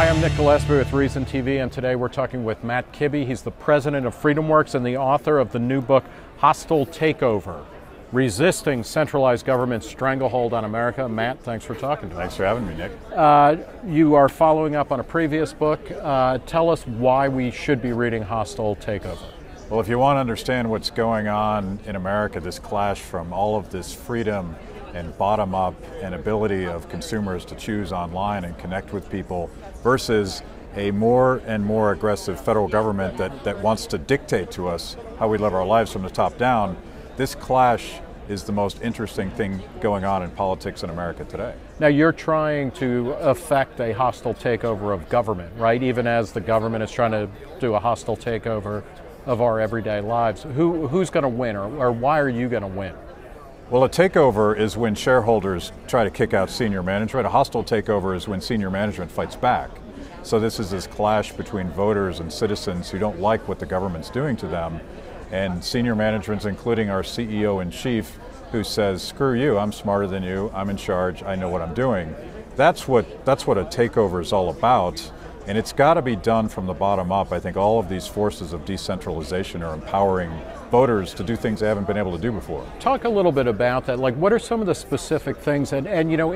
Hi, I'm Nick Gillespie with Reason TV, and today we're talking with Matt Kibbe. He's the president of Freedomworks and the author of the new book, Hostile Takeover, Resisting Centralized Government's Stranglehold on America. Matt, thanks for talking to us. Thanks for having me, Nick. You are following up on a previous book. Tell us why we should be reading Hostile Takeover. Well, if you want to understand what's going on in America, this clash from all of this freedom and bottom-up and ability of consumers to choose online and connect with people versus a more and more aggressive federal government that wants to dictate to us how we live our lives from the top down, this clash is the most interesting thing going on in politics in America today. Now, you're trying to effect a hostile takeover of government, right? Even as the government is trying to do a hostile takeover of our everyday lives. Who's going to win, or why are you going to win? Well, a takeover is when shareholders try to kick out senior management. A hostile takeover is when senior management fights back. So this is this clash between voters and citizens who don't like what the government's doing to them. And senior management's, including our CEO in chief, who says, screw you, I'm smarter than you, I'm in charge, I know what I'm doing. That's what a takeover is all about. And it's got to be done from the bottom up. I think all of these forces of decentralization are empowering voters to do things they haven't been able to do before. Talk a little bit about that. Like, what are some of the specific things? And you know,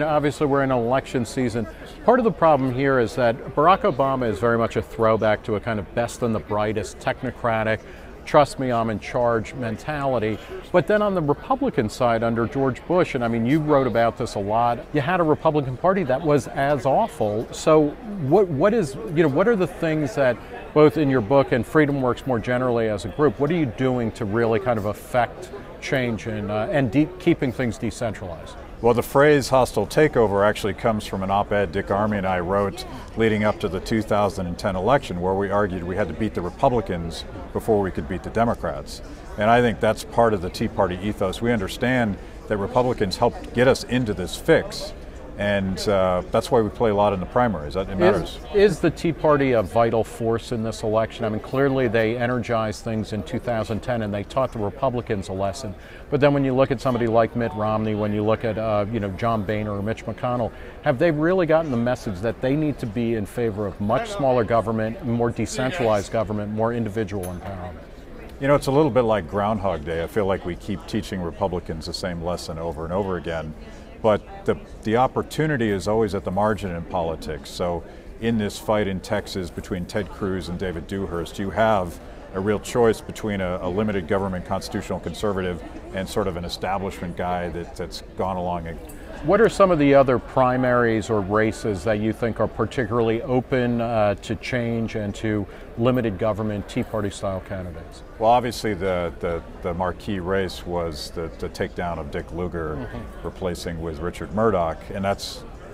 obviously we're in an election season. Part of the problem here is that Barack Obama is very much a throwback to a kind of best and the brightest, technocratic, trust me, I'm in charge mentality. But then on the Republican side, under George Bush, and I mean, you wrote about this a lot, you had a Republican Party that was as awful. So what are the things that, both in your book and Freedomworks more generally as a group, what are you doing to really kind of affect change and keeping things decentralized? Well, the phrase hostile takeover actually comes from an op-ed Dick Armey and I wrote leading up to the 2010 election, where we argued we had to beat the Republicans before we could beat the Democrats. And I think that's part of the Tea Party ethos. We understand that Republicans helped get us into this fix, and that's why we play a lot in the primaries. It matters. Is the Tea Party a vital force in this election? I mean, clearly they energized things in 2010 and they taught the Republicans a lesson. But then when you look at somebody like Mitt Romney, when you look at John Boehner or Mitch McConnell, have they really gotten the message that they need to be in favor of much smaller government, more decentralized government, more individual empowerment? You know, it's a little bit like Groundhog Day. I feel like we keep teaching Republicans the same lesson over and over again. But the opportunity is always at the margin in politics. So in this fight in Texas between Ted Cruz and David Dewhurst, you have a real choice between a limited government constitutional conservative and sort of an establishment guy that's gone along. What are some of the other primaries or races that you think are particularly open to change and to limited government Tea Party style candidates? Well, obviously the marquee race was the takedown of Dick Lugar, replacing with Richard Murdoch, and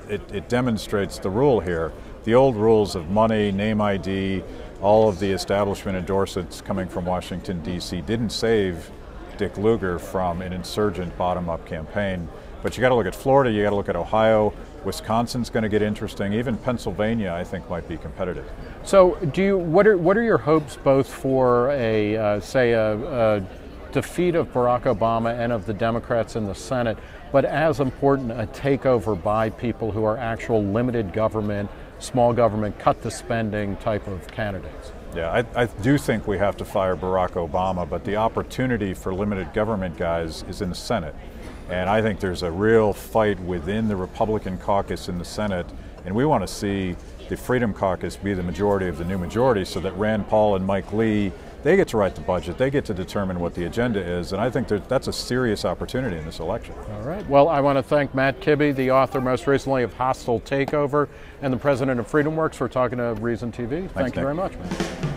it demonstrates the rule here. The old rules of money, name ID, all of the establishment endorsements coming from Washington, D.C. didn't save Dick Lugar from an insurgent bottom-up campaign. But you got to look at Florida, you got to look at Ohio, Wisconsin's going to get interesting. Even Pennsylvania, I think, might be competitive. So, what are your hopes both for a defeat of Barack Obama and of the Democrats in the Senate, but as important, a takeover by people who are actual limited government, small government, cut the spending type of candidates? Yeah, I do think we have to fire Barack Obama, but the opportunity for limited government guys is in the Senate. And I think there's a real fight within the Republican caucus in the Senate, and we want to see the Freedom Caucus be the majority of the new majority so that Rand Paul and Mike Lee, they get to write the budget, they get to determine what the agenda is, and I think that's a serious opportunity in this election. All right. Well, I want to thank Matt Kibbe, the author most recently of Hostile Takeover, and the president of Freedomworks, for talking to Reason TV. Thank you very much, man.